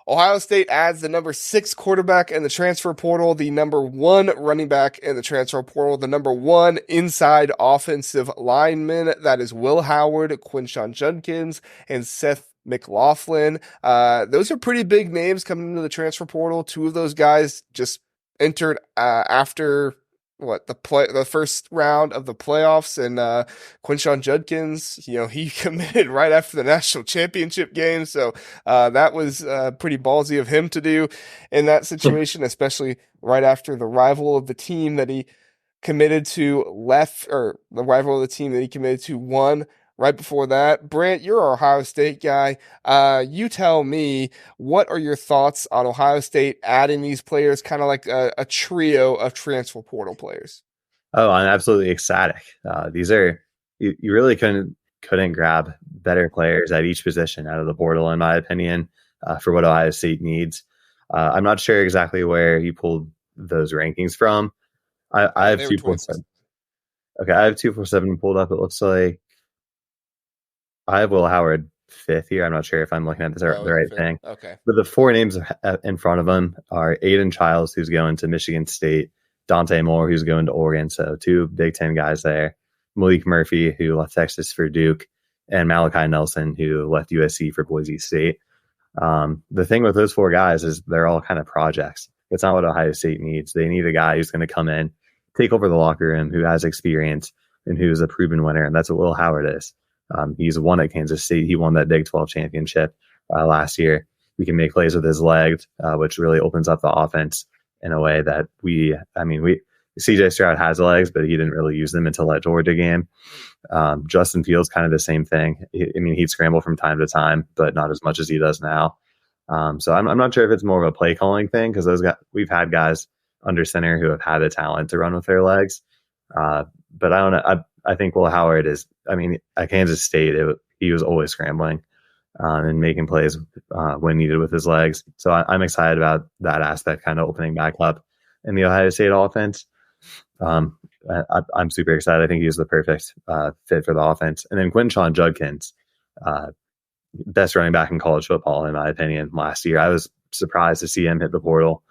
Ohio State adds the number 6 quarterback in the transfer portal, the number 1 running back in the transfer portal, the number 1 inside offensive lineman. That is Will Howard, Quinshon Judkins, and Seth McLaughlin. Those are pretty big names coming into the transfer portal. 2 of those guys just entered after the first round of the playoffs, and Quinshon Judkins, he committed right after the national championship game, so that was pretty ballsy of him to do in that situation, especially right after the rival of the team that he committed to left, or the rival of the team that he committed to won. Right before that, Brant, you're our Ohio State guy. You tell me, what are your thoughts on Ohio State adding these players, kind of like a trio of transfer portal players? Oh, I'm absolutely ecstatic. These are you really couldn't grab better players at each position out of the portal, in my opinion, for what Ohio State needs. I'm not sure exactly where you pulled those rankings from. I have 247. Okay, I have 247 pulled up. It looks like I have Will Howard 5th here. I'm not sure if I'm looking at the right thing. Okay. But the 4 names in front of him are Aiden Childs, who's going to Michigan State, Dante Moore, who's going to Oregon. So 2 Big Ten guys there. Malik Murphy, who left Texas for Duke, and Malachi Nelson, who left USC for Boise State. The thing with those 4 guys is they're all kind of projects. It's not what Ohio State needs. They need a guy who's going to come in, take over the locker room, who has experience, and who's a proven winner. And that's what Will Howard is. He's won at Kansas State. He won that Big 12 championship last year. He can make plays with his legs, which really opens up the offense in a way that CJ Stroud has legs, but he didn't really use them until that Georgia game. Justin Fields, kind of the same thing. He'd scramble from time to time, but not as much as he does now. So I'm not sure if it's more of a play calling thing, because we've had guys under center who have had the talent to run with their legs. But I don't know. I think Will Howard is, at Kansas State, he was always scrambling and making plays when needed with his legs. So I'm excited about that aspect kind of opening back up in the Ohio State offense. I'm super excited. I think he's the perfect fit for the offense. And then Quinshon Judkins, best running back in college football, in my opinion, last year. I was surprised to see him hit the portal.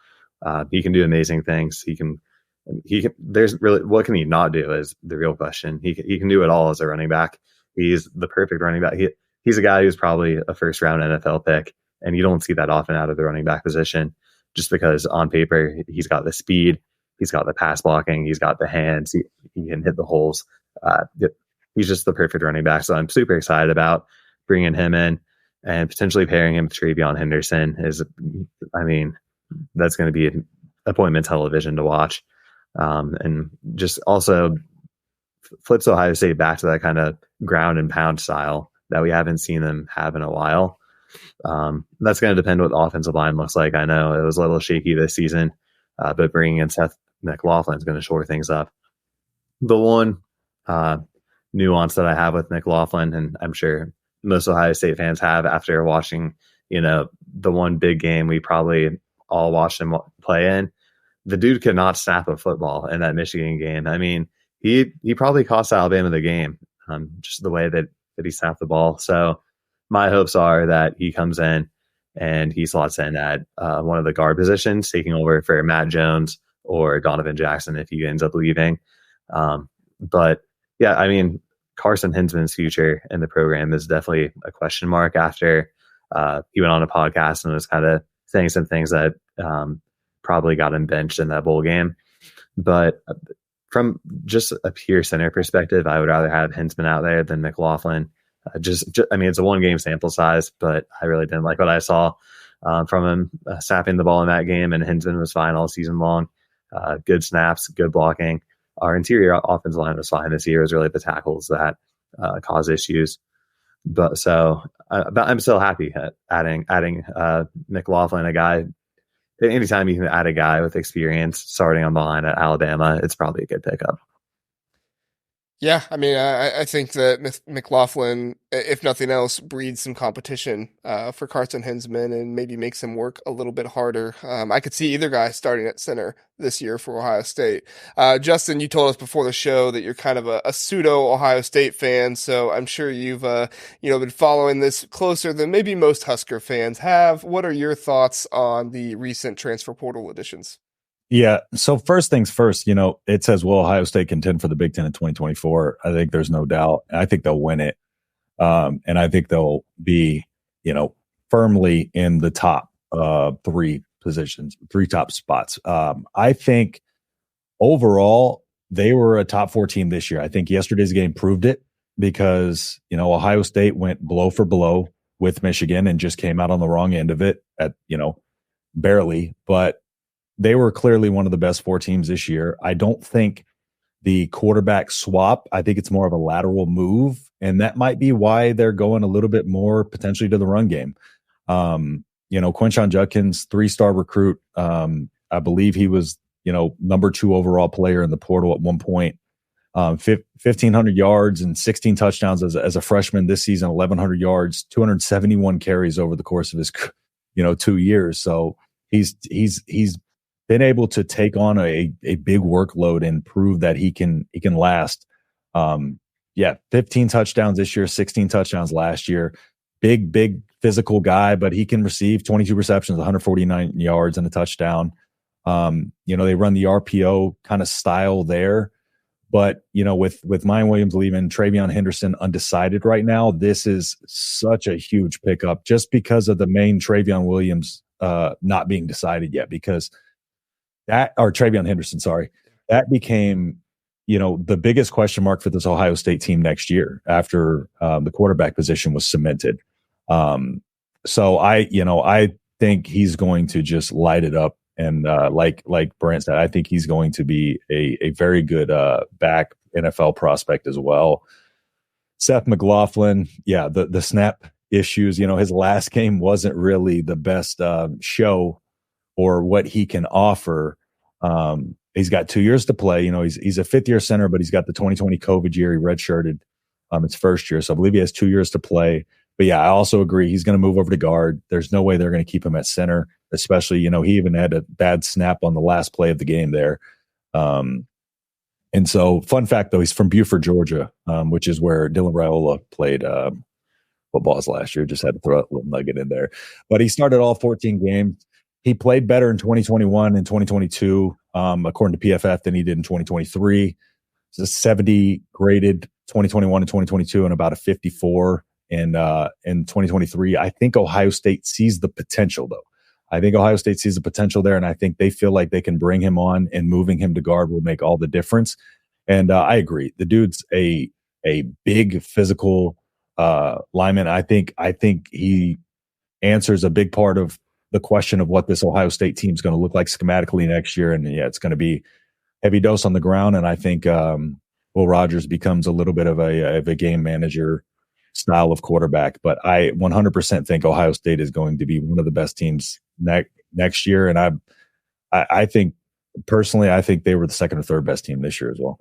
He can do amazing things. He can, there's really, what can he not do is the real question. He can do it all as a running back. He's the perfect running back. He's a guy who's probably a first round NFL pick, and you don't see that often out of the running back position, just because on paper, he's got the speed, he's got the pass blocking, he's got the hands, he can hit the holes. He's just the perfect running back. So I'm super excited about bringing him in and potentially pairing him with TreVeyon Henderson. That's going to be an appointment television to watch. And just also flips Ohio State back to that kind of ground and pound style that we haven't seen them have in a while. That's going to depend what the offensive line looks like. I know it was a little shaky this season, but bringing in Seth McLaughlin is going to shore things up. The one nuance that I have with McLaughlin, and I'm sure most Ohio State fans have after watching, the one big game we probably all watched him play in, the dude could not snap a football in that Michigan game. He probably cost Alabama the game, just the way that he snapped the ball. So my hopes are that he comes in and he slots in at one of the guard positions, taking over for Matt Jones or Donovan Jackson if he ends up leaving. But yeah, Carson Hinsman's future in the program is definitely a question mark after he went on a podcast and was kind of saying some things that probably got him benched in that bowl game. But from just a pure center perspective, I would rather have Hinsman out there than McLaughlin. It's a 1-game sample size, but I really didn't like what I saw from him snapping the ball in that game, and Hinsman was fine all season long. Good snaps, good blocking. Our interior offensive line was fine this year. It was really the tackles that cause issues. But I'm still happy at adding McLaughlin, a guy. Anytime you can add a guy with experience starting on the line at Alabama, it's probably a good pickup. Yeah, I mean, I think that McLaughlin, if nothing else, breeds some competition for Carson Hinsman and maybe makes him work a little bit harder. I could see either guy starting at center this year for Ohio State. Justin, you told us before the show that you're kind of a pseudo Ohio State fan, so I'm sure you've been following this closer than maybe most Husker fans have. What are your thoughts on the recent transfer portal additions? Yeah. So first things first, it says, will Ohio State contend for the Big Ten in 2024? I think there's no doubt. I think they'll win it. And I think they'll be, firmly in the top three positions, three top spots. I think overall, they were a top four team this year. I think yesterday's game proved it because, Ohio State went blow for blow with Michigan and just came out on the wrong end of it barely. But they were clearly one of the best four teams this year. I don't think the quarterback swap, I think it's more of a lateral move. And that might be why they're going a little bit more potentially to the run game. Quinshon Judkins, 3-star recruit. I believe he was, number 2 overall player in the portal at one point. 1,500 yards and 16 touchdowns as a freshman this season, 1,100 yards, 271 carries over the course of his, 2 years. So he's been able to take on a big workload and prove that he can last. 15 touchdowns this year, 16 touchdowns last year. Big physical guy, but he can receive 22 receptions, 149 yards and a touchdown. They run the RPO kind of style there. But, with Mine Williams leaving, Travion Henderson undecided right now, this is such a huge pickup just because of the main Travion Williams not being decided yet, because Travion Henderson, sorry, that became, the biggest question mark for this Ohio State team next year after the quarterback position was cemented. So I think he's going to just light it up. And like Brent said, I think he's going to be a very good back NFL prospect as well. Seth McLaughlin, the snap issues, his last game wasn't really the best show or what he can offer. He's got 2 years to play. He's a 5th-year center, but he's got the 2020 COVID year. He redshirted his first year. So I believe he has 2 years to play. But I also agree he's going to move over to guard. There's no way they're going to keep him at center, especially, he even had a bad snap on the last play of the game there. And so fun fact, though, he's from Buford, Georgia, which is where Dylan Raiola played football last year. Just had to throw a little nugget in there. But he started all 14 games. He played better in 2021 and 2022, according to PFF, than he did in 2023. It's a 70 graded 2021 and 2022 and about a 54 in 2023. I think Ohio State sees the potential, though. I think Ohio State sees the potential there, and I think they feel like they can bring him on, and moving him to guard will make all the difference. And I agree. The dude's a big physical lineman. I think he answers a big part of the question of what this Ohio State team is going to look like schematically next year. And it's going to be heavy dose on the ground. And I think Will Rogers becomes a little bit of a game manager style of quarterback. But I 100% think Ohio State is going to be one of the best teams next year. And I think personally, I think they were the second or third best team this year as well.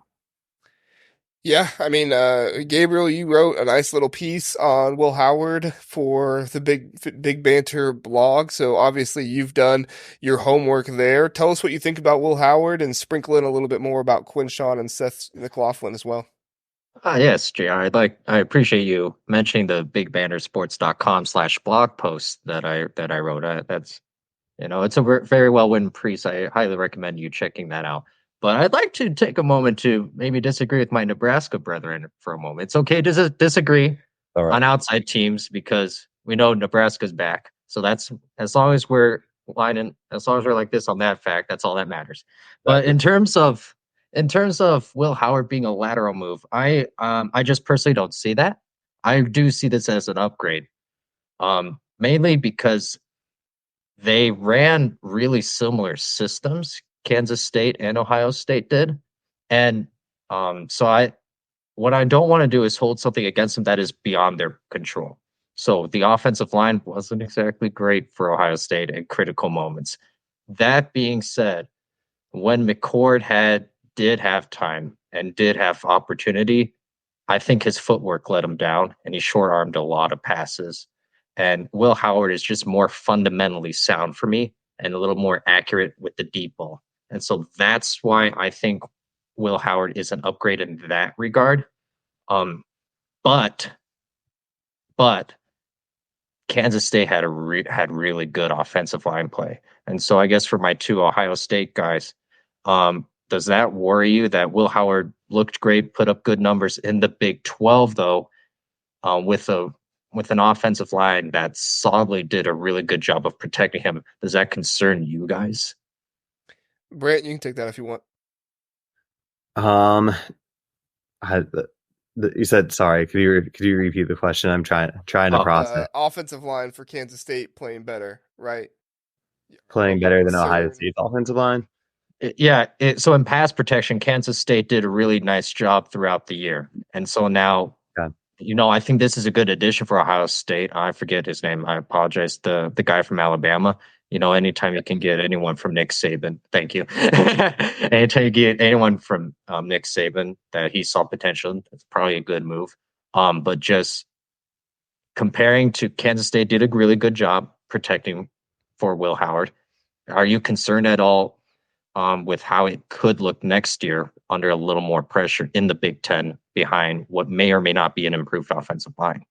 Yeah, I mean, Gabriel, you wrote a nice little piece on Will Howard for the Big Banter blog. So obviously you've done your homework there. Tell us what you think about Will Howard and sprinkle in a little bit more about Quinshon and Seth McLaughlin as well. Yes, JR. I appreciate you mentioning the bigbannersports.com/blog post that I wrote. That's, it's a very well written piece. I highly recommend you checking that out. But I'd like to take a moment to maybe disagree with my Nebraska brethren for a moment. It's okay to disagree on outside teams because we know Nebraska's back. So that's as long as we're like this on that fact, that's all that matters. But in terms of Will Howard being a lateral move, I just personally don't see that. I do see this as an upgrade, mainly because they ran really similar systems. Kansas State and Ohio State did. And what I don't want to do is hold something against them that is beyond their control. So the offensive line wasn't exactly great for Ohio State in critical moments. That being said, when McCord did have time and did have opportunity, I think his footwork let him down, and he short-armed a lot of passes. And Will Howard is just more fundamentally sound for me and a little more accurate with the deep ball. And so that's why I think Will Howard is an upgrade in that regard. But Kansas State had really good offensive line play. And so I guess for my two Ohio State guys, does that worry you that Will Howard looked great, put up good numbers in the Big 12, though, with an offensive line that solidly did a really good job of protecting him? Does that concern you guys? Brant, you can take that if you want. You said, sorry, could you repeat the question? I'm trying to process. Offensive line for Kansas State playing better, right? Playing better than Ohio State's offensive line? Yeah. So in pass protection, Kansas State did a really nice job throughout the year. And so now, I think this is a good addition for Ohio State. I forget his name. I apologize. The guy from Alabama. Anytime you can get anyone from Nick Saban, thank you. Anytime you get anyone from Nick Saban that he saw potential, it's probably a good move. But just comparing to Kansas State did a really good job protecting for Will Howard. Are you concerned at all with how it could look next year under a little more pressure in the Big Ten behind what may or may not be an improved offensive line?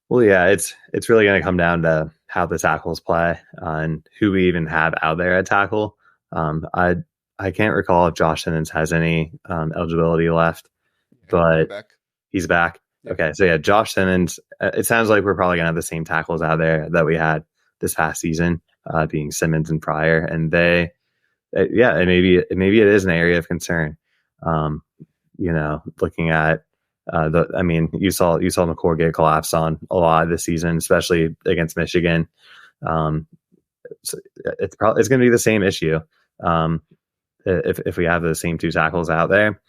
Well, yeah, it's really going to come down to how the tackles play and who we even have out there at tackle. I can't recall if Josh Simmons has any eligibility left, but he's back. Yeah. Okay, so yeah, Josh Simmons. It sounds like we're probably going to have the same tackles out there that we had this past season, being Simmons and Pryor, and maybe it is an area of concern. Looking at you saw McCord get collapsed on a lot this season, especially against Michigan. So it's going to be the same issue if we have the same two tackles out there.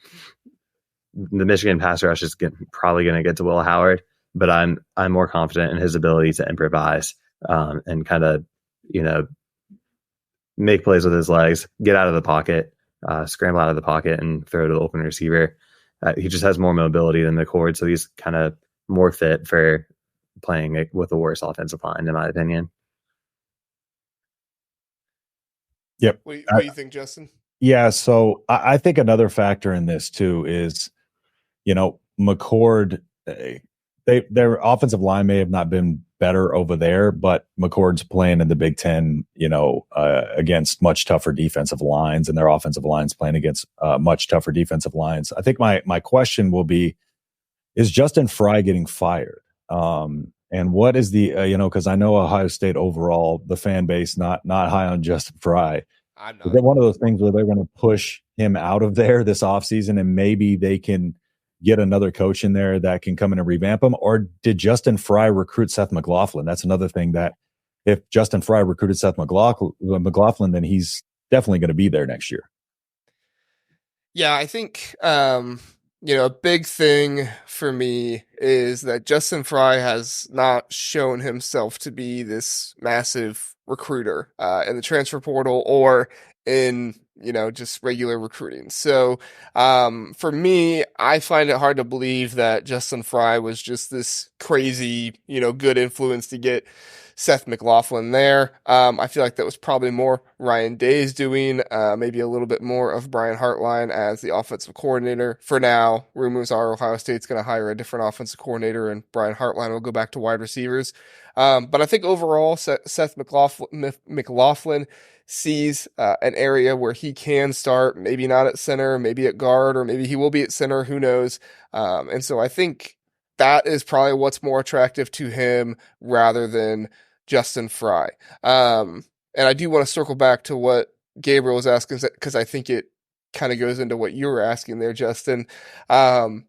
The Michigan pass rush is probably going to get to Will Howard, but I'm more confident in his ability to improvise and kind of make plays with his legs, get out of the pocket, scramble out of the pocket, and throw to the open receiver. He just has more mobility than McCord, so he's kind of more fit for playing with a worse offensive line, in my opinion. Yep. What do you think, Justin? Yeah, so I think another factor in this too is, McCord. Their offensive line may have not been better over there, but McCord's playing in the Big Ten, against much tougher defensive lines, and their offensive lines playing against much tougher defensive lines. I think my question will be, is Justin Fry getting fired? And what is the, because I know Ohio State overall, the fan base, not high on Justin Fry. I'm not. Is it one of those things where they're going to push him out of there this offseason and maybe they can get another coach in there that can come in and revamp him? Or did Justin Fry recruit Seth McLaughlin? That's another thing, that if Justin Fry recruited Seth McLaughlin, then he's definitely going to be there next year. Yeah, I think, a big thing for me is that Justin Fry has not shown himself to be this massive recruiter in the transfer portal or in just regular recruiting. So for me, I find it hard to believe that Justin Fry was just this crazy, good influence to get Seth McLaughlin there. I feel like that was probably more Ryan Day's doing, maybe a little bit more of Brian Hartline as the offensive coordinator. For now, rumors are Ohio State's going to hire a different offensive coordinator and Brian Hartline will go back to wide receivers. But I think overall, Seth McLaughlin sees an area where he can start, maybe not at center, maybe at guard, or maybe he will be at center, who knows. And so I think that is probably what's more attractive to him rather than Justin Fry. And I do want to circle back to what Gabriel was asking, because I think it kind of goes into what you were asking there, Justin. Will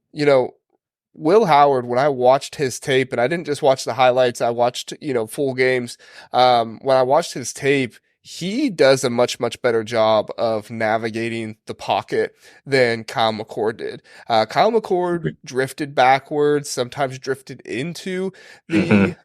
Howard, when I watched his tape, and I didn't just watch the highlights, I watched, full games. When I watched his tape, he does a much, much better job of navigating the pocket than Kyle McCord did. Kyle McCord drifted backwards, sometimes drifted into the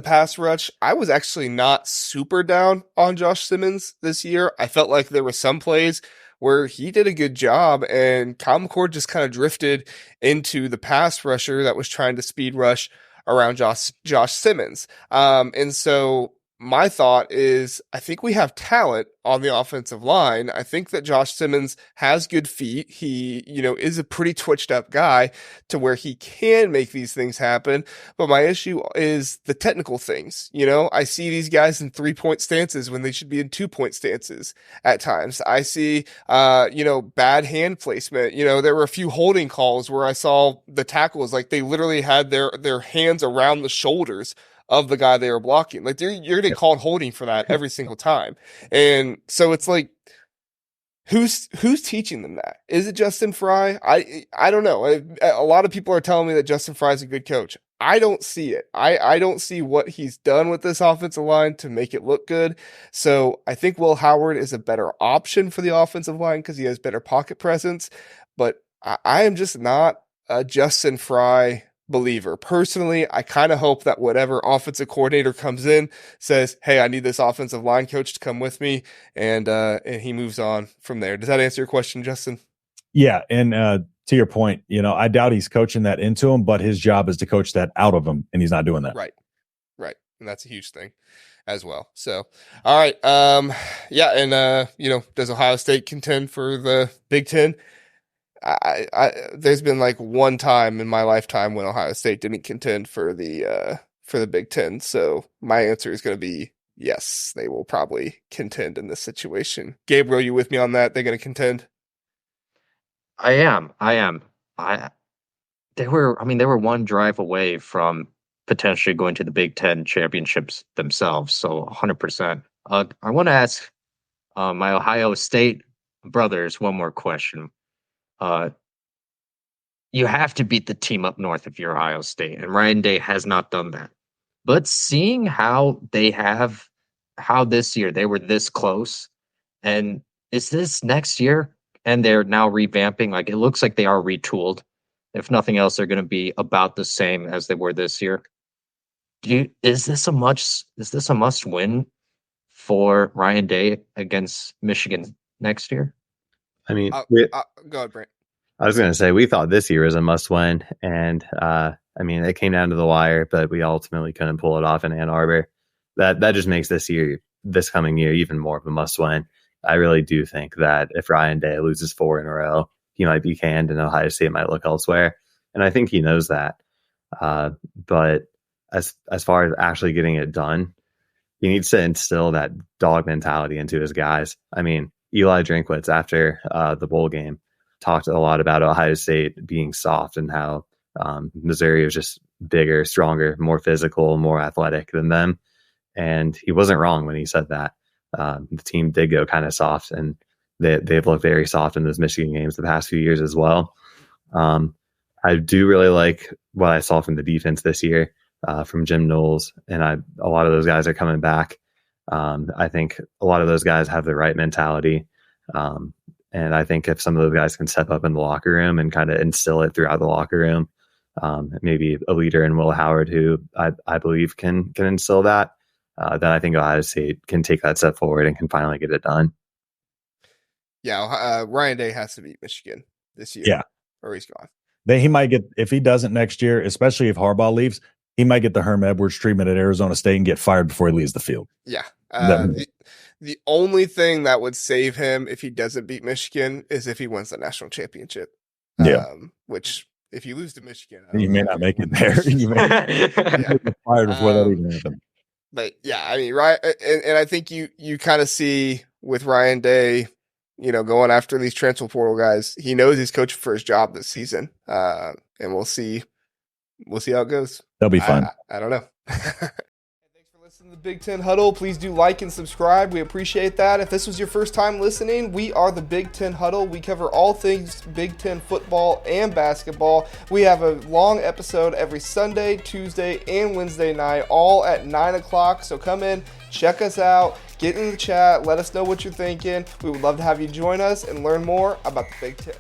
pass rush. I was actually not super down on Josh Simmons this year. I felt like there were some plays where he did a good job, and Kyle McCord just kind of drifted into the pass rusher that was trying to speed rush around Josh Simmons. And so my thought is, I think we have talent on the offensive line. I think that Josh Simmons has good feet. He, is a pretty twitched up guy to where he can make these things happen. But my issue is the technical things. I see these guys in 3-point stances when they should be in 2-point stances at times. I see, bad hand placement. There were a few holding calls where I saw the tackles, like they literally had their hands around the shoulders of the guy they were blocking. Like you're getting called holding for that every single time. And so it's like, who's teaching them that? Is it Justin Fry? I don't know. A lot of people are telling me that Justin Fry is a good coach. I don't see it. I don't see what he's done with this offensive line to make it look good. So I think Will Howard is a better option for the offensive line because he has better pocket presence. But I am just not a Justin Fry believer. Personally, I kind of hope that whatever offensive coordinator comes in says, hey, I need this offensive line coach to come with me, and he moves on from there. Does that answer your question, Justin? Yeah, and to your point, I doubt he's coaching that into him, but his job is to coach that out of him, and he's not doing that. Right. And that's a huge thing as well. So, all right. Does Ohio State contend for the Big Ten? There's been like one time in my lifetime when Ohio State didn't contend for the Big Ten. So my answer is going to be yes, they will probably contend in this situation. Gabriel, you with me on that? They're going to contend? I am. They were one drive away from potentially going to the Big Ten championships themselves. So 100%. I want to ask my Ohio State brothers one more question. You have to beat the team up north if you're Ohio State, and Ryan Day has not done that. But seeing how this year they were this close, and is this next year, and they're now revamping, like it looks like they are retooled. If nothing else, they're going to be about the same as they were this year. Is this a must win for Ryan Day against Michigan next year? I mean, go ahead, Brent. I was going to say, we thought this year was a must win. And it came down to the wire, but we ultimately couldn't pull it off in Ann Arbor. That just makes this coming year, even more of a must win. I really do think that if Ryan Day loses 4 in a row, he might be canned and Ohio State might look elsewhere. And I think he knows that. But as far as actually getting it done, he needs to instill that dog mentality into his guys. I mean, Eli Drinkwitz, after the bowl game, talked a lot about Ohio State being soft and how Missouri was just bigger, stronger, more physical, more athletic than them. And he wasn't wrong when he said that. The team did go kind of soft, and they've looked very soft in those Michigan games the past few years as well. I do really like what I saw from the defense this year from Jim Knowles, and a lot of those guys are coming back. I think a lot of those guys have the right mentality. And I think if some of those guys can step up in the locker room and kind of instill it throughout the locker room, maybe a leader in Will Howard, who I believe can instill that, then I think Ohio State can take that step forward and can finally get it done. Yeah, Ryan Day has to beat Michigan this year. Yeah. Or he's gone. Then he might get, if he doesn't next year, especially if Harbaugh leaves, he might get the Herm Edwards treatment at Arizona State and get fired before he leaves the field. Yeah. The only thing that would save him if he doesn't beat Michigan is if he wins the national championship. Which, if you lose to Michigan, you may not make it there. You may get fired before that even happens. But yeah, I mean, right, and I think you kind of see with Ryan Day, going after these transfer portal guys, he knows he's coaching for his job this season, and we'll see how it goes. That'll be fun. I don't know. Thanks for listening to the Big Ten Huddle. Please do like and subscribe. We appreciate that. If this was your first time listening, we are the Big Ten Huddle. We cover all things Big Ten football and basketball. We have a long episode every Sunday, Tuesday, and Wednesday night, all at 9 o'clock. So come in, check us out, get in the chat, let us know what you're thinking. We would love to have you join us and learn more about the Big Ten.